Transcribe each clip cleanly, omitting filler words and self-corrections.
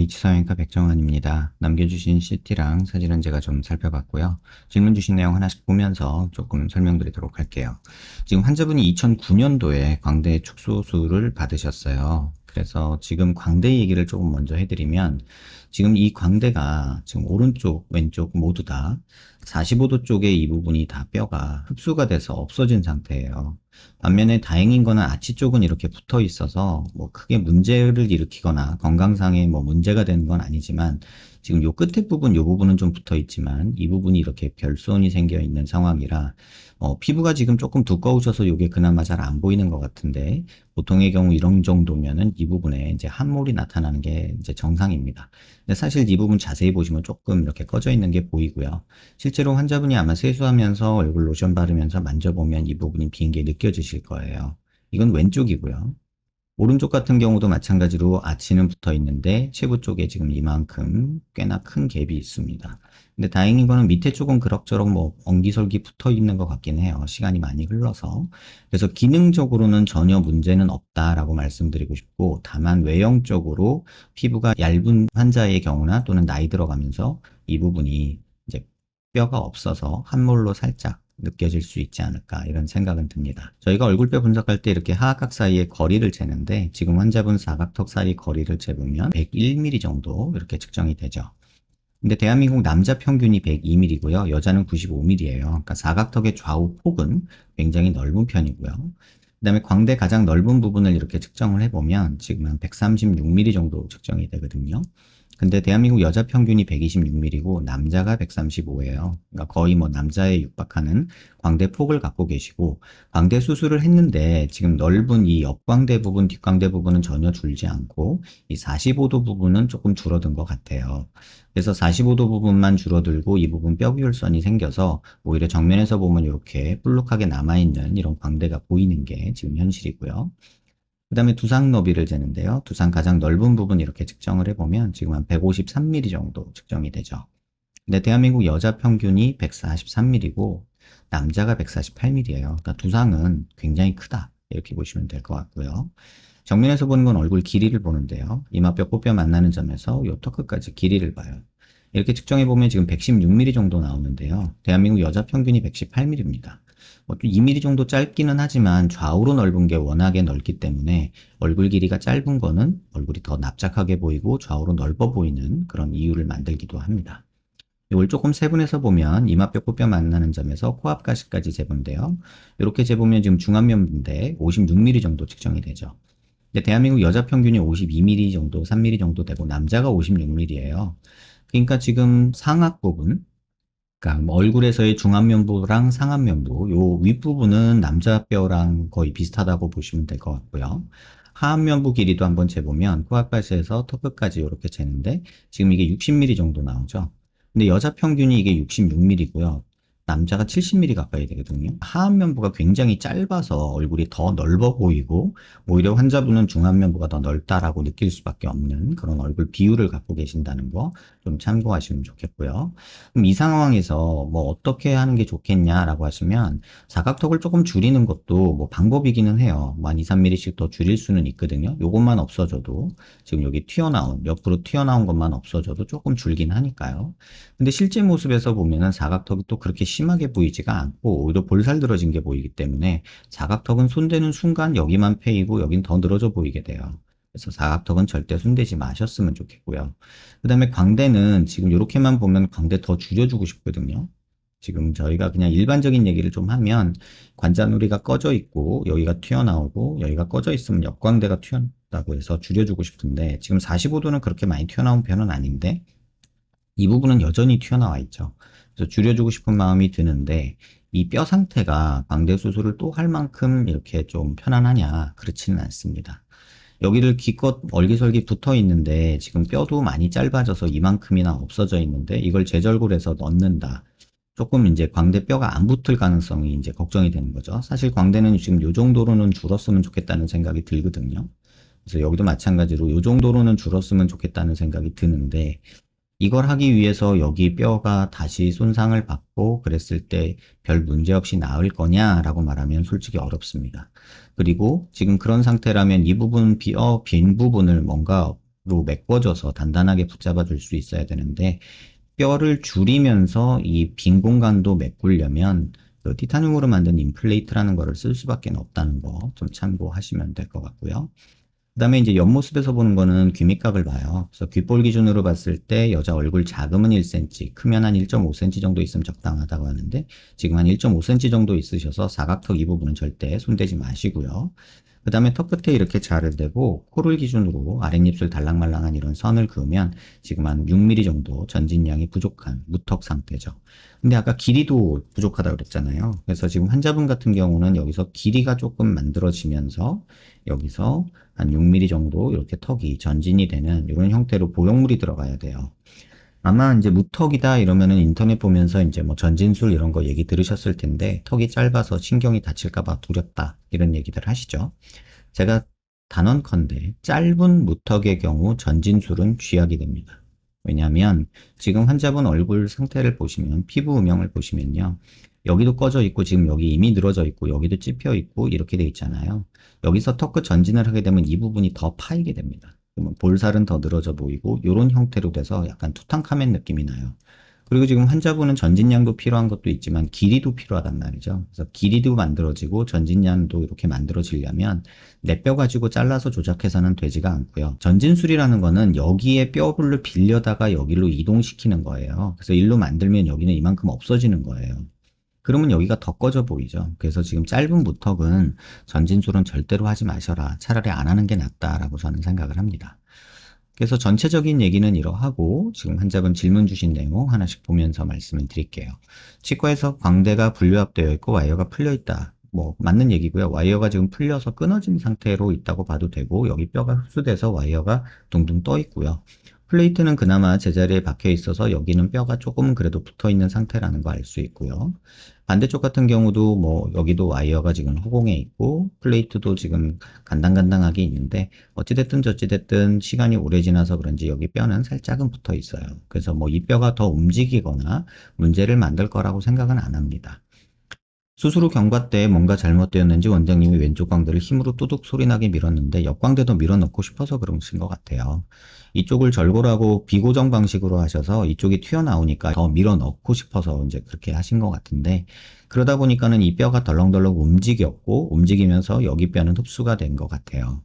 H성형외과 백정환입니다. 남겨주신 CT랑 사진은 제가 좀 살펴봤고요. 질문 주신 내용 하나씩 보면서 조금 설명드리도록 할게요. 지금 환자분이 2009년도에 광대 축소술을 받으셨어요. 그래서 지금 광대 얘기를 조금 먼저 해드리면, 지금 이 광대가 지금 오른쪽, 왼쪽 모두 다 45도 쪽에 이 부분이 다 뼈가 흡수가 돼서 없어진 상태예요. 반면에 다행인 거는 아치 쪽은 이렇게 붙어 있어서 뭐 크게 문제를 일으키거나 건강상에 뭐 문제가 되는 건 아니지만, 지금 요 끝에 부분, 요 부분은 좀 붙어 있지만 이 부분이 이렇게 별손이 생겨 있는 상황이라 피부가 지금 조금 두꺼우셔서 요게 그나마 잘 안 보이는 것 같은데, 보통의 경우 이런 정도면은 이 부분에 이제 함몰이 나타나는 게 이제 정상입니다. 근데 사실 이 부분 자세히 보시면 조금 이렇게 꺼져 있는 게 보이고요. 실제로 환자분이 아마 세수하면서 얼굴 로션 바르면서 만져보면 이 부분이 빈 게 느껴지실 거예요. 이건 왼쪽이고요. 오른쪽 같은 경우도 마찬가지로 아치는 붙어 있는데 체부 쪽에 지금 이만큼 꽤나 큰 갭이 있습니다. 근데 다행인 거는 밑에 쪽은 그럭저럭 뭐 엉기설기 붙어 있는 것 같긴 해요. 시간이 많이 흘러서. 그래서 기능적으로는 전혀 문제는 없다라고 말씀드리고 싶고, 다만 외형적으로 피부가 얇은 환자의 경우나 또는 나이 들어가면서 이 부분이 이제 뼈가 없어서 함몰로 살짝 느껴질 수 있지 않을까, 이런 생각은 듭니다. 저희가 얼굴뼈 분석할 때 이렇게 하악각 사이의 거리를 재는데, 지금 환자분 사각턱 사이 거리를 재보면 101mm 정도 이렇게 측정이 되죠. 근데 대한민국 남자 평균이 102mm고요. 여자는 95mm예요. 그러니까 사각턱의 좌우 폭은 굉장히 넓은 편이고요. 그다음에 광대 가장 넓은 부분을 이렇게 측정을 해보면 지금 한 136mm 정도 측정이 되거든요. 근데 대한민국 여자 평균이 126mm고 남자가 135예요. 그러니까 거의 뭐 남자에 육박하는 광대 폭을 갖고 계시고, 광대 수술을 했는데 지금 넓은 이 옆광대 부분, 뒷광대 부분은 전혀 줄지 않고 이 45도 부분은 조금 줄어든 것 같아요. 그래서 45도 부분만 줄어들고 이 부분 뼈비율선이 생겨서 오히려 정면에서 보면 이렇게 볼록하게 남아있는 이런 광대가 보이는 게 지금 현실이고요. 그 다음에 두상 너비를 재는데요. 두상 가장 넓은 부분 이렇게 측정을 해보면 지금 한 153mm 정도 측정이 되죠. 근데 대한민국 여자 평균이 143mm고 남자가 148mm예요. 그러니까 두상은 굉장히 크다, 이렇게 보시면 될 것 같고요. 정면에서 보는 건 얼굴 길이를 보는데요. 이마뼈, 코뼈 만나는 점에서 요 턱끝까지 길이를 봐요. 이렇게 측정해 보면 지금 116mm 정도 나오는데요. 대한민국 여자 평균이 118mm입니다. 뭐 2mm 정도 짧기는 하지만 좌우로 넓은 게 워낙에 넓기 때문에 얼굴 길이가 짧은 거는 얼굴이 더 납작하게 보이고 좌우로 넓어 보이는 그런 이유를 만들기도 합니다. 이걸 조금 세분해서 보면 이마뼈, 코뼈 만나는 점에서 코앞 가시까지 재본데요. 이렇게 재보면 지금 중안면부인데 56mm 정도 측정이 되죠. 근데 대한민국 여자 평균이 52mm 정도, 3mm 정도 되고 남자가 56mm예요. 그러니까 지금 상악 부분, 그러니까 뭐 얼굴에서의 중안면부랑 상안면부, 요 윗부분은 남자 뼈랑 거의 비슷하다고 보시면 될 것 같고요. 하안면부 길이도 한번 재보면 코앞까지에서 턱끝까지 이렇게 재는데 지금 이게 60mm 정도 나오죠. 근데 여자 평균이 이게 66mm고요. 남자가 70mm 가까이 되거든요. 하안면부가 굉장히 짧아서 얼굴이 더 넓어 보이고, 오히려 환자분은 중안면부가 더 넓다라고 느낄 수밖에 없는 그런 얼굴 비율을 갖고 계신다는 거 좀 참고하시면 좋겠고요. 그럼 이 상황에서 뭐 어떻게 하는 게 좋겠냐라고 하시면, 사각턱을 조금 줄이는 것도 뭐 방법이기는 해요. 뭐 한 2, 3mm씩 더 줄일 수는 있거든요. 요것만 없어져도, 지금 여기 튀어나온, 옆으로 튀어나온 것만 없어져도 조금 줄긴 하니까요. 근데 실제 모습에서 보면은 사각턱이 또 그렇게 심하게 보이지가 않고 오히려 볼살들어진 게 보이기 때문에 사각턱은 손대는 순간 여기만 패이고 여긴 더 늘어져 보이게 돼요. 그래서 사각턱은 절대 손대지 마셨으면 좋겠고요. 그 다음에 광대는 지금 이렇게만 보면 광대 더 줄여주고 싶거든요. 지금 저희가 그냥 일반적인 얘기를 좀 하면, 관자놀이가 꺼져 있고 여기가 튀어나오고 여기가 꺼져 있으면 역광대가 튀어나온다고 해서 줄여주고 싶은데, 지금 45도는 그렇게 많이 튀어나온 편은 아닌데 이 부분은 여전히 튀어나와 있죠. 그래서 줄여주고 싶은 마음이 드는데, 이 뼈 상태가 광대 수술을 또 할 만큼 이렇게 좀 편안하냐? 그렇지는 않습니다. 여기를 기껏 얼기설기 붙어 있는데 지금 뼈도 많이 짧아져서 이만큼이나 없어져 있는데 이걸 재절골해서 넣는다. 조금 이제 광대 뼈가 안 붙을 가능성이 이제 걱정이 되는 거죠. 사실 광대는 지금 요 정도로는 줄었으면 좋겠다는 생각이 들거든요. 그래서 여기도 마찬가지로 요 정도로는 줄었으면 좋겠다는 생각이 드는데, 이걸 하기 위해서 여기 뼈가 다시 손상을 받고 그랬을 때 별 문제 없이 나을 거냐라고 말하면 솔직히 어렵습니다. 그리고 지금 그런 상태라면 이 부분 빈 부분을 뭔가 메꿔줘서 단단하게 붙잡아 줄 수 있어야 되는데, 뼈를 줄이면서 이 빈 공간도 메꾸려면 그 티타늄으로 만든 임플레이트라는 거를 쓸 수밖에 없다는 거 좀 참고하시면 될 것 같고요. 그 다음에 이제 옆모습에서 보는 거는 귀밑각을 봐요. 그래서 귓볼 기준으로 봤을 때 여자 얼굴 작으면 1cm, 크면 한 1.5cm 정도 있으면 적당하다고 하는데, 지금 한 1.5cm 정도 있으셔서 사각턱 이 부분은 절대 손대지 마시고요. 그 다음에 턱 끝에 이렇게 자를 대고 코를 기준으로 아랫입술 달랑말랑한 이런 선을 그으면 지금 한 6mm 정도 전진량이 부족한 무턱 상태죠. 근데 아까 길이도 부족하다고 그랬잖아요. 그래서 지금 환자분 같은 경우는 여기서 길이가 조금 만들어지면서 여기서 한 6mm 정도 이렇게 턱이 전진이 되는 이런 형태로 보형물이 들어가야 돼요. 아마 이제 무턱이다 이러면은 인터넷 보면서 이제 뭐 전진술 이런 거 얘기 들으셨을 텐데, 턱이 짧아서 신경이 다칠까봐 두렵다 이런 얘기들 하시죠. 제가 단언컨대 짧은 무턱의 경우 전진술은 쥐약이 됩니다. 왜냐하면 지금 환자분 얼굴 상태를 보시면, 피부 음영을 보시면요, 여기도 꺼져 있고 지금 여기 이미 늘어져 있고 여기도 찝혀 있고 이렇게 돼 있잖아요. 여기서 턱끝 전진을 하게 되면 이 부분이 더 파이게 됩니다. 그러면 볼살은 더 늘어져 보이고 이런 형태로 돼서 약간 투탕카멘 느낌이 나요. 그리고 지금 환자분은 전진량도 필요한 것도 있지만 길이도 필요하단 말이죠. 그래서 길이도 만들어지고 전진량도 이렇게 만들어지려면 내 뼈 가지고 잘라서 조작해서는 되지가 않고요. 전진술이라는 거는 여기에 뼈를 빌려다가 여기로 이동시키는 거예요. 그래서 일로 만들면 여기는 이만큼 없어지는 거예요. 그러면 여기가 더 꺼져 보이죠. 그래서 지금 짧은 무턱은 전진술은 절대로 하지 마셔라. 차라리 안 하는 게 낫다라고 저는 생각을 합니다. 그래서 전체적인 얘기는 이러하고 지금 환자분 질문 주신 내용 하나씩 보면서 말씀을 드릴게요. 치과에서 광대가 분류합되어 있고 와이어가 풀려 있다. 뭐 맞는 얘기고요. 와이어가 지금 풀려서 끊어진 상태로 있다고 봐도 되고, 여기 뼈가 흡수돼서 와이어가 둥둥 떠 있고요. 플레이트는 그나마 제자리에 박혀 있어서 여기는 뼈가 조금은 그래도 붙어 있는 상태라는 거 알 수 있고요. 반대쪽 같은 경우도 뭐 여기도 와이어가 지금 허공에 있고 플레이트도 지금 간당간당하게 있는데, 어찌됐든 저찌됐든 시간이 오래 지나서 그런지 여기 뼈는 살짝은 붙어 있어요. 그래서 뭐 이 뼈가 더 움직이거나 문제를 만들 거라고 생각은 안 합니다. 수술 후 경과 때 뭔가 잘못되었는지 원장님이 왼쪽 광대를 힘으로 뚜둑 소리나게 밀었는데 옆 광대도 밀어넣고 싶어서 그러신 것 같아요. 이쪽을 절골하고 비고정 방식으로 하셔서 이쪽이 튀어나오니까 더 밀어넣고 싶어서 이제 그렇게 하신 것 같은데, 그러다 보니까는 이 뼈가 덜렁덜렁 움직였고 움직이면서 여기 뼈는 흡수가 된 것 같아요.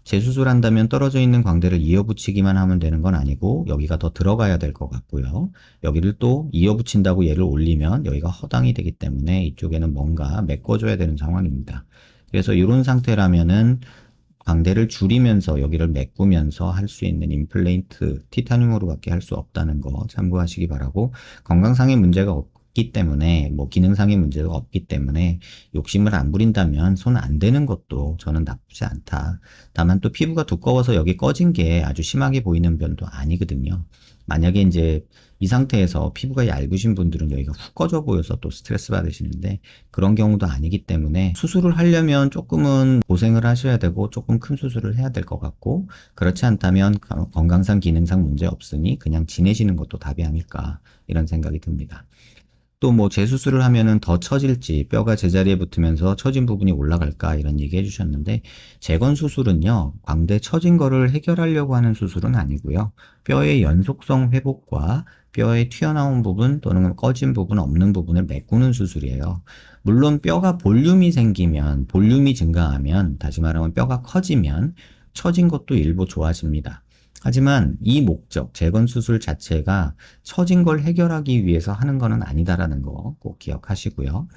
재수술한다면 떨어져 있는 광대를 이어붙이기만 하면 되는 건 아니고 여기가 더 들어가야 될 것 같고요. 여기를 또 이어붙인다고 얘를 올리면 여기가 허당이 되기 때문에 이쪽에는 뭔가 메꿔줘야 되는 상황입니다. 그래서 이런 상태라면은 광대를 줄이면서 여기를 메꾸면서 할 수 있는 임플란트 티타늄으로밖에 할 수 없다는 거 참고하시기 바라고, 건강상의 문제가 없기 때문에 뭐 기능상의 문제가 없기 때문에 욕심을 안 부린다면 손 안 대는 것도 저는 나쁘지 않다. 다만 또 피부가 두꺼워서 여기 꺼진 게 아주 심하게 보이는 면도 아니거든요. 만약에 이제 이 상태에서 피부가 얇으신 분들은 여기가 훅 꺼져 보여서 또 스트레스 받으시는데, 그런 경우도 아니기 때문에 수술을 하려면 조금은 고생을 하셔야 되고 조금 큰 수술을 해야 될 것 같고, 그렇지 않다면 건강상 기능상 문제 없으니 그냥 지내시는 것도 답이 아닐까 이런 생각이 듭니다. 또 뭐 재수술을 하면은 더 처질지, 뼈가 제자리에 붙으면서 처진 부분이 올라갈까 이런 얘기 해주셨는데, 재건 수술은요 광대 처진 거를 해결하려고 하는 수술은 아니고요, 뼈의 연속성 회복과 뼈의 튀어나온 부분 또는 꺼진 부분, 없는 부분을 메꾸는 수술이에요. 물론 뼈가 볼륨이 생기면, 볼륨이 증가하면, 다시 말하면 뼈가 커지면 처진 것도 일부 좋아집니다. 하지만 이 목적, 재건 수술 자체가 처진 걸 해결하기 위해서 하는 것은 아니다라는 거 꼭 기억하시고요.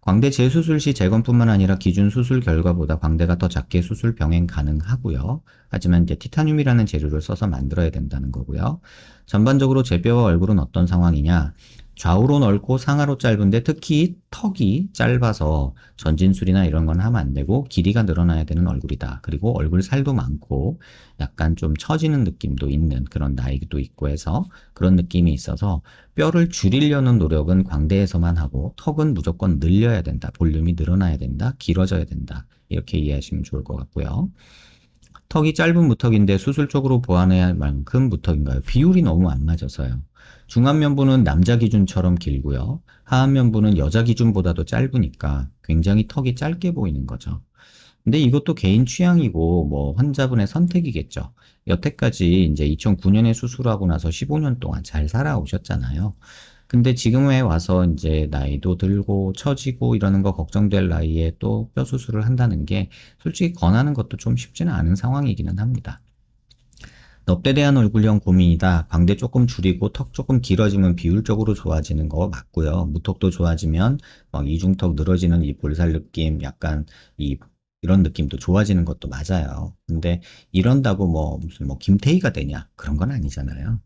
광대 재수술 시 재건뿐만 아니라 기준 수술 결과보다 광대가 더 작게 수술 병행 가능하고요. 하지만 이제 티타늄이라는 재료를 써서 만들어야 된다는 거고요. 전반적으로 제 뼈와 얼굴은 어떤 상황이냐? 좌우로 넓고 상하로 짧은데 특히 턱이 짧아서 전진술이나 이런 건 하면 안 되고 길이가 늘어나야 되는 얼굴이다. 그리고 얼굴 살도 많고 약간 좀 처지는 느낌도 있는 그런 나이도 있고 해서 그런 느낌이 있어서 뼈를 줄이려는 노력은 광대에서만 하고 턱은 무조건 늘려야 된다. 볼륨이 늘어나야 된다. 길어져야 된다. 이렇게 이해하시면 좋을 것 같고요. 턱이 짧은 무턱인데 수술 쪽으로 보완해야 할 만큼 무턱인가요? 비율이 너무 안 맞아서요. 중안면부는 남자 기준처럼 길고요. 하안면부는 여자 기준보다도 짧으니까 굉장히 턱이 짧게 보이는 거죠. 근데 이것도 개인 취향이고 뭐 환자분의 선택이겠죠. 여태까지 이제 2009년에 수술하고 나서 15년 동안 잘 살아오셨잖아요. 근데 지금에 와서 이제 나이도 들고 처지고 이러는 거 걱정될 나이에 또 뼈 수술을 한다는 게 솔직히 권하는 것도 좀 쉽지는 않은 상황이기는 합니다. 넙대대한 얼굴형 고민이다. 광대 조금 줄이고 턱 조금 길어지면 비율적으로 좋아지는 거 맞고요. 무턱도 좋아지면 막 이중턱 늘어지는 이 볼살 느낌, 약간 이 이런 느낌도 좋아지는 것도 맞아요. 근데 이런다고 뭐 무슨 뭐 김태희가 되냐? 그런 건 아니잖아요.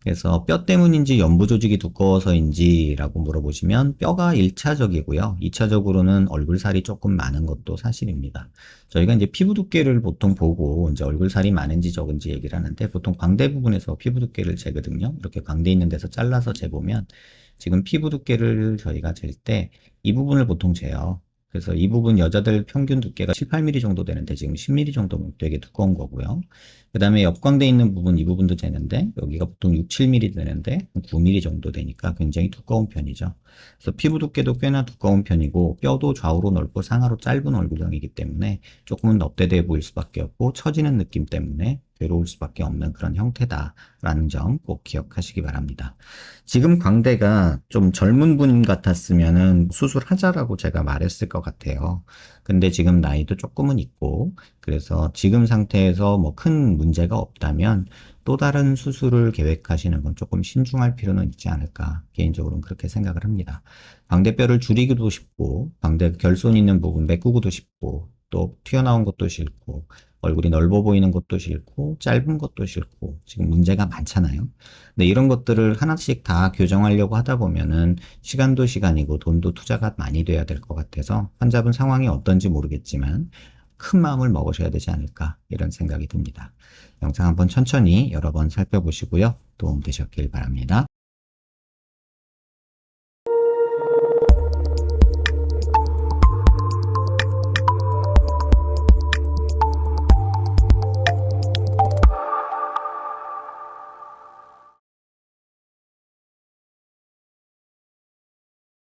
그래서 뼈 때문인지 연부 조직이 두꺼워서인지라고 물어보시면 뼈가 1차적이고요. 2차적으로는 얼굴 살이 조금 많은 것도 사실입니다. 저희가 이제 피부 두께를 보통 보고 이제 얼굴 살이 많은지 적은지 얘기를 하는데 보통 광대 부분에서 피부 두께를 재거든요. 이렇게 광대 있는 데서 잘라서 재보면 지금 피부 두께를 저희가 잴 때 이 부분을 보통 재요. 그래서 이 부분 여자들 평균 두께가 7, 8mm 정도 되는데 지금 10mm 정도면 되게 두꺼운 거고요. 그 다음에 옆광대 있는 부분, 이 부분도 되는데, 여기가 보통 6, 7mm 되는데, 9mm 정도 되니까 굉장히 두꺼운 편이죠. 그래서 피부 두께도 꽤나 두꺼운 편이고, 뼈도 좌우로 넓고 상하로 짧은 얼굴형이기 때문에 조금은 넙대대해 보일 수밖에 없고, 처지는 느낌 때문에 괴로울 수밖에 없는 그런 형태다라는 점 꼭 기억하시기 바랍니다. 지금 광대가 좀 젊은 분 같았으면은 수술하자라고 제가 말했을 것 같아요. 근데 지금 나이도 조금은 있고, 그래서 지금 상태에서 뭐 큰 문제가 없다면 또 다른 수술을 계획하시는 건 조금 신중할 필요는 있지 않을까. 개인적으로는 그렇게 생각을 합니다. 광대뼈를 줄이기도 쉽고, 광대 결손 있는 부분 메꾸고도 쉽고, 또 튀어나온 것도 싫고, 얼굴이 넓어 보이는 것도 싫고, 짧은 것도 싫고, 지금 문제가 많잖아요. 근데 이런 것들을 하나씩 다 교정하려고 하다 보면은 시간도 시간이고 돈도 투자가 많이 돼야 될 것 같아서 환자분 상황이 어떤지 모르겠지만 큰 마음을 먹으셔야 되지 않을까 이런 생각이 듭니다. 영상 한번 천천히 여러 번 살펴보시고요. 도움 되셨길 바랍니다.